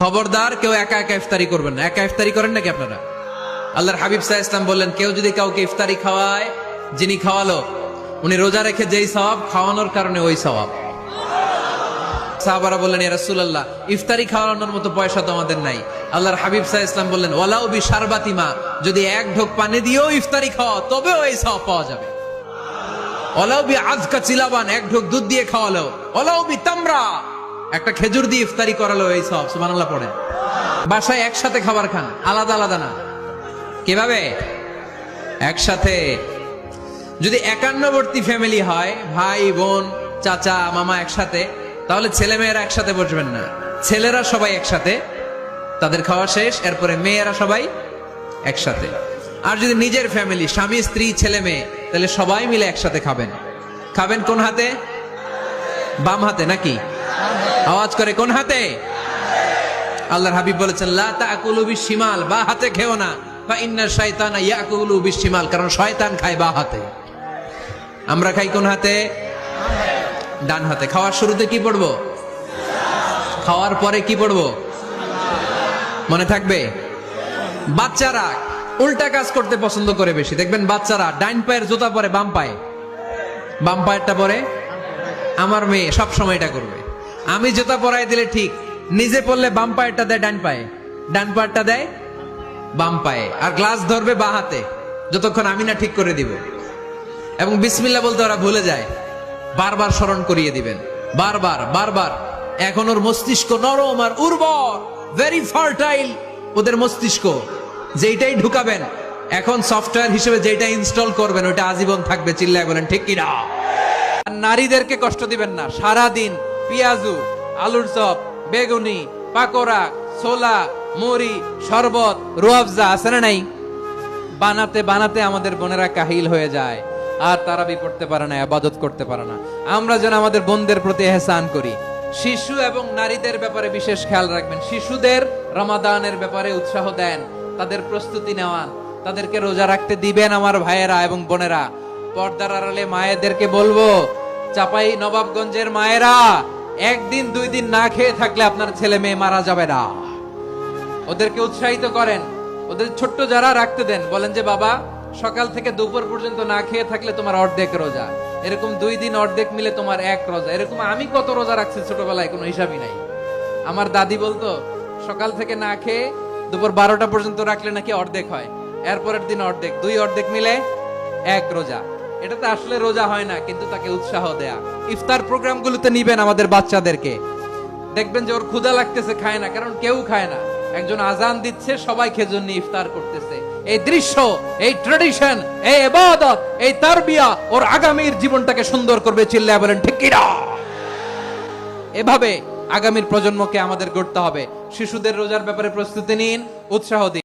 খবরদার কেউ একা একা ইফতারি করবেন না। একা ইফতারি করেন নাকি আপনারা? আল্লাহর হাবিব সাল্লাল্লাহু আলাইহি ওয়াসাল্লাম বললেন, কেউ যদি কাউকে ইফতারি খাওয়ায়, যিনি খাওয়ালো উনি রোজা রেখে যেই সওয়াব, খাওয়ানোর কারণে ওই সওয়াব। সাহাবারা বললেন, ইয়া রাসূলুল্লাহ, ইফতারি খাওয়ানোর মতো পয়সা তো আমাদের নাই। আল্লাহর হাবিব সাল্লাল্লাহু আলাইহি ওয়াসাল্লাম বললেন, ওয়ালাউ বিশারবাতি মা, যদি এক ঢোক পানি দিয়েও ইফতারি খাওয়া তবেও এই সওয়াব পাওয়া যাবে। ওয়ালাউ বিআযকা চিলাবান, এক ঢোক দুধ দিয়ে খাওয়ালো। ওয়ালাউ বিতামরা, একটা খেজুর দিয়ে ইফতারি করালো, এই সব সুবহানাল্লাহ পড়েন। বাসায় একসাথে খাবার খান, আলাদা আলাদা না। কিভাবে? একসাথে। যদি একান্নবর্তী ফ্যামিলি হয়, ভাই বোন চাচা মামা একসাথে, তাহলে ছেলে মেয়েরা একসাথে বসবেন না। ছেলেরা সবাই একসাথে, তাদের খাওয়া শেষ, এরপরে মেয়েরা সবাই একসাথে। আর যদি নিজের ফ্যামিলি, স্বামী স্ত্রী ছেলে মেয়ে, তাহলে সবাই মিলে একসাথে খাবেন। খাবেন কোন হাতে? বাম হাতে নাকি? আওয়াজ করে কোন হাতে? আল্লাহর হাবিব বলেছেন, লা তাকুলু বিশিমাল, বা হাতে খেও না, ফা ইন্না শাইতানা ইয়াকুলু বিশিমাল, কারণ শয়তান খায় বা হাতে। আমরা খাই কোন হাতে? ডান হাতে। খাওয়ার শুরুতে কি পড়বো? খাওয়ার পরে কি পড়বো? মনে থাকবে? বাচ্চারা উল্টা কাজ করতে পছন্দ করে বেশি। দেখবেন বাচ্চারা ডাইন পায়ের জুতা পরে বাম পায়ে, বাম পায়েরটা পরে। আমার মেয়ে সব সময় এটা করবে। আমি জুতা পরাই দিলে ঠিক, নিজে পড়লে বাম পায়েরটা দেয় ডান পায়ে, ডান পায়েরটা দেয় বাম পায়ে, আর গ্লাস ধরবে বাঁ হাতে, যতক্ষণ আমি না ঠিক করে দিব। এবং বিসমিল্লাহ বলতে ওরা ভুলে যায়, বারবার স্মরণ করিয়ে দিবেন, বারবার বারবার। এখন ওর মস্তিষ্ক নরম আর উর্বর, ভেরি ফার্টাইল ওদের মস্তিষ্ক। যেইটাই ঢুকাবেন, এখন সফটওয়্যার হিসেবে যেটা ইনস্টল করবেন ওটা আজীবন থাকবে। চিল্লায় বলেন ঠিক কিনা? নারীদেরকে কষ্ট দিবেন না। সারা দিন পেঁয়াজু, আলুর চপ, বেগুনি, পাকোড়া, ছোলা, মুড়ি, শরবত, রুয়াবজা আছে না নাই, বানাতে বানাতে আমাদের বোনেরা কাহিল হয়ে যায়, আর তারাবি পড়তে পারে না, ইবাদত করতে পারে না। আমরা যেন আমাদের বোনদের প্রতি ইহসান করি। শিশু এবং নারীদের ব্যাপারে বিশেষ খেয়াল রাখবেন। শিশুদের রমাদানের ব্যাপারে উৎসাহ দেন, তাদের প্রস্তুতি নেওয়ান, তাদেরকে রোজা রাখতে দিবেন। আমার ভাইয়েরা এবং বোনেরা, পর্দার আড়ালে মায়েদেরকে বলবো, চাপাই নবাবগঞ্জের মায়েরা, একদিন দুই দিন না খেয়ে থাকলে আপনার ছেলে মেয়ে মারা যাবে না। ওদেরকে উৎসাহিত করেন, ওদের ছোট্ট যারা রাখতে দেন, বলেন যে বাবা, সকাল থেকে দুপুর পর্যন্ত না খেয়ে থাকলে তোমার অর্ধেক রোজা, এরকম 2 দিন অর্ধেক মিলে তোমার 1 রোজা। এরকম আমি কত রোজা রাখছি ছোটবেলায়, কোনো হিসাবই নাই। আমার দাদি বলতো, সকাল থেকে না খেয়ে দুপুর 12টা পর্যন্ত রাখলে নাকি অর্ধেক হয়, এরপরের দিন অর্ধেক, 2 অর্ধেক মিলে 1 রোজা। এটাতে আসলে রোজা হয় না, কিন্তু তাকে উৎসাহ দেয়া। ইফতার প্রোগ্রামগুলোতে নিবেন আমাদের বাচ্চাদেরকে, দেখবেন যে ওর ক্ষুধা লাগতেছে, খায় না, কারণ কেউ খায় না। একজন আজান দিচ্ছে, সবাই খেজুর নিয়ে ইফতার করতেছে। এই দৃশ্য, এই ট্র্যাডিশন, এই ইবাদত, এই তারবিয়া ওর আগামীর জীবনটাকে সুন্দর করবে। চিল্লায় বলেন ঠিক কিনা? এভাবে আগামীর প্রজন্মকে আমাদের গড়তে হবে। শিশুদের রোজার ব্যাপারে প্রস্তুতি নিন, উৎসাহ দিন।